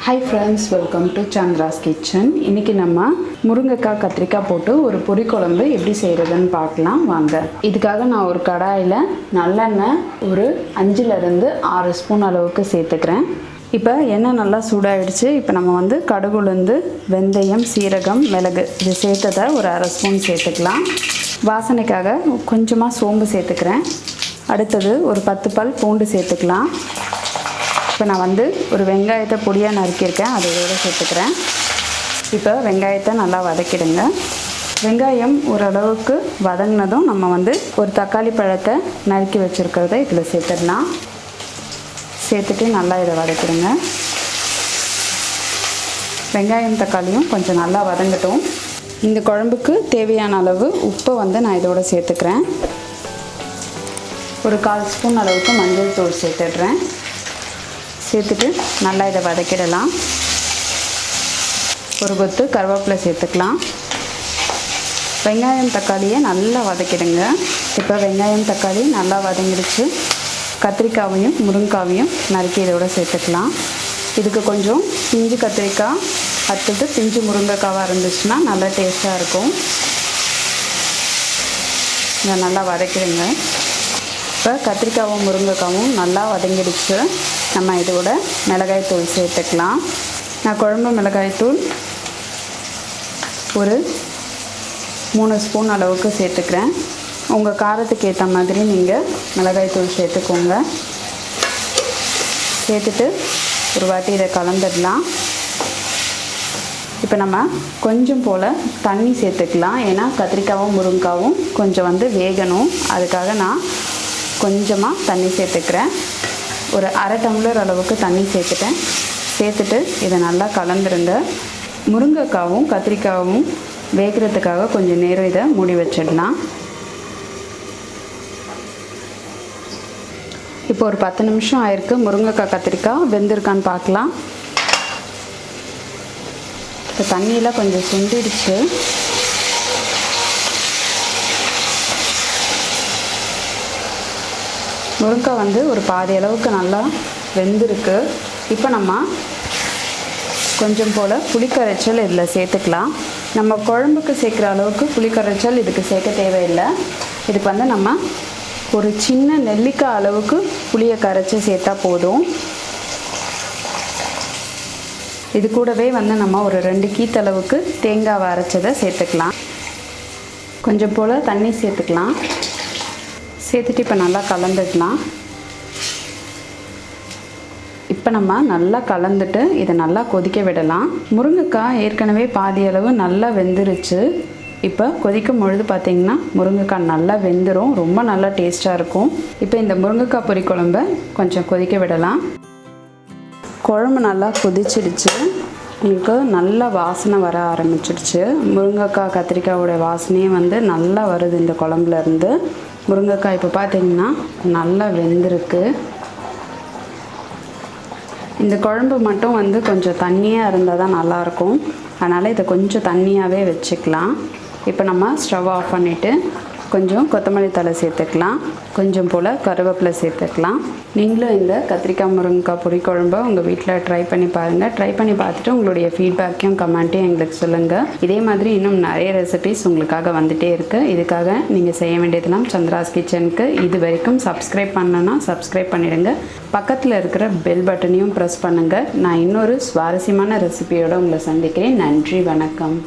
Hi friends, welcome to Chandras kitchen. இன்னைக்கு நம்ம முருங்கக்காய் கத்திரிக்காய் போட்டு ஒரு பொரி குழம்பு எப்படி செய்யறதுன்னு பார்க்கலாம் வாங்க. இதுக்காக நான் ஒரு கடாயில நல்லெண்ணெய் ஒரு 5 ல இருந்து 6 ஸ்பூன் அளவுக்கு சேர்த்துக்கிறேன். இப்போ எண்ணெய் நல்லா சூடாயிடுச்சு. இப்போ நம்ம கடுகு உளுந்து, வெந்தயம், சீரகம், மிளகு இது சேர்த்ததை ஒரு 1/2 ஸ்பூன் சேர்த்துக்கலாம். வாசனைக்காக கொஞ்சமா சோம்பு சேர்த்துக்கிறேன். அடுத்தது ஒரு 10 பல் பூண்டு சேர்த்துக்கலாம். இப்போ நான் ஒரு வெங்காயத்தை பொடியாக நறுக்கியிருக்கேன், அதை இதோட சேர்த்துக்கிறேன். இப்போ வெங்காயத்தை நல்லா வதக்கிடுங்க. வெங்காயம் ஓரளவுக்கு வதங்கினதும் நம்ம ஒரு தக்காளி பழத்தை நறுக்கி வச்சுருக்கிறத இதில் சேர்த்துடலாம். சேர்த்துட்டு நல்லா இதை வதக்கிடுங்க. வெங்காயம் தக்காளியும் கொஞ்சம் நல்லா வதங்கட்டும். இந்த குழம்புக்கு தேவையான அளவு உப்பை நான் இதோட சேர்த்துக்கிறேன். ஒரு 1/4 ஸ்பூன் அளவுக்கு மஞ்சள் தூள் சேர்த்துடுறேன். சேர்த்துட்டு நல்லா இதை வதக்கிடலாம். ஒரு கொத்து கருவேப்பிலை சேர்த்துக்கலாம். வெங்காயம் தக்காளியை நல்லா வதக்கிடுங்க. இப்போ வெங்காயம் தக்காளி நல்லா வதங்கிடுச்சு. கத்திரிக்காயையும் முருங்கைக்காயும் நறுக்கி இதோட சேர்த்துக்கலாம். இதுக்கு கொஞ்சம் பிஞ்சு கத்திரிக்காய் அடுத்தது பிஞ்சு முருங்கைக்காவாக இருந்துச்சுன்னா நல்லா டேஸ்ட்டாக இருக்கும். இதை நல்லா வதக்கிடுங்க. இப்போ கத்திரிக்காயும் முருங்கைக்காயும் நல்லா வதங்கிடுச்சு. நம்ம இதோட மிளகாய் தூள் சேர்த்துக்கலாம். நான் குழம்பு மிளகாய் தூள் ஒரு 3 ஸ்பூன் அளவுக்கு சேர்த்துக்கிறேன். உங்கள் காரத்துக்கு ஏற்ற மாதிரி நீங்கள் மிளகாய் தூள் சேர்த்துக்கோங்க. சேர்த்துட்டு ஒரு வாட்டி இதை கலந்துடலாம். இப்போ நம்ம கொஞ்சம் போல் தண்ணி சேர்த்துக்கலாம். ஏன்னா கத்திரிக்காயும் முருங்கைக்காயும் கொஞ்சம் வேகணும். அதுக்காக நான் கொஞ்சமாக தண்ணி சேர்த்துக்கிறேன். ஒரு 1/2 டம்ளர் அளவுக்கு தண்ணி சேர்த்துட்டேன். சேர்த்துட்டு இதை நல்லா கலந்துருங்க. முருங்கைக்காவும் கத்திரிக்காயும் வேகிறதுக்காக கொஞ்சம் நேரம் இதை மூடி வச்சிடலாம். இப்போ ஒரு 10 நிமிஷம் ஆயிருக்கு. முருங்கைக்காய் கத்திரிக்காய் வெந்திருக்கான்னு பார்க்கலாம். இப்போ தண்ணியெலாம் கொஞ்சம் சுண்டிடுச்சு. முருங்கைக்காய் ஒரு பாதி அளவுக்கு நல்லா வெந்திருக்கு. இப்போ நம்ம கொஞ்சம் போல் புளிக்கரைச்சல் இதில் சேர்த்துக்கலாம். நம்ம குழம்புக்கு சேர்க்குற அளவுக்கு புளிக்கரைச்சல் இதுக்கு சேர்க்க தேவையில்லை. இதுக்கு நம்ம ஒரு சின்ன நெல்லிக்காய் அளவுக்கு புளியை கரைச்சி சேர்த்தா போதும். இது கூடவே நம்ம ஒரு 2 கீத்தளவுக்கு தேங்காவை அரைச்சதை சேர்த்துக்கலாம். கொஞ்சம் போல் தண்ணி சேர்த்துக்கலாம். சேர்த்துட்டு இப்போ நல்லா கலந்துடலாம். இப்போ நம்ம நல்லா கலந்துட்டு இதை நல்லா கொதிக்க விடலாம். முருங்கைக்காய் ஏற்கனவே பாதி அளவு நல்லா வெந்துருச்சு. இப்போ கொதிக்கும் பொழுது பார்த்திங்கன்னா முருங்கைக்காய் நல்லா வெந்துடும். ரொம்ப நல்லா டேஸ்ட்டாக இருக்கும். இப்போ இந்த முருங்கைக்காய் பொரி குழம்பை கொஞ்சம் கொதிக்க விடலாம். குழம்பு நல்லா கொதிச்சிடுச்சு. உங்களுக்கு நல்லா வாசனை வர ஆரம்பிச்சிடுச்சு. முருங்கைக்காய் கத்திரிக்காயோட வாசனையே நல்லா வருது இந்த குழம்புலேருந்து. முருங்கைக்காய் இப்போ பார்த்திங்கன்னா நல்லா வெந்திருக்கு. இந்த குழம்பு மட்டும் கொஞ்சம் தண்ணியாக இருந்தால் தான் நல்லாயிருக்கும். அதனால் இதை கொஞ்சம் தண்ணியாகவே வச்சுக்கலாம். இப்போ நம்ம ஸ்டவ் ஆஃப் பண்ணிவிட்டு கொஞ்சம் கொத்தமல்லி தழை சேர்த்துக்கலாம். கொஞ்சம் போல் கருவேப்பிலை சேர்த்துக்கலாம். நீங்களும் இந்த கத்திரிக்காய் முருங்கைக்காய் பொரி குழம்பை உங்கள் வீட்டில் ட்ரை பண்ணி பாருங்கள். ட்ரை பண்ணி பார்த்துட்டு உங்களுடைய ஃபீட்பேக்கையும் கமெண்ட்டையும் எங்களுக்கு சொல்லுங்கள். இதே மாதிரி இன்னும் நிறைய ரெசிபிஸ் உங்களுக்காக வந்துகிட்டே இருக்குது. இதுக்காக நீங்கள் செய்ய வேண்டியதுலாம் சந்திராஸ் கிச்சனுக்கு இது வரைக்கும் சப்ஸ்கிரைப் பண்ணலன்னா சப்ஸ்கிரைப் பண்ணிவிடுங்க. பக்கத்தில் இருக்கிற பெல் பட்டனையும் ப்ரெஸ் பண்ணுங்கள். நான் இன்னொரு சுவாரஸ்யமான ரெசிபியோடு உங்களை சந்திக்கிறேன். நன்றி, வணக்கம்.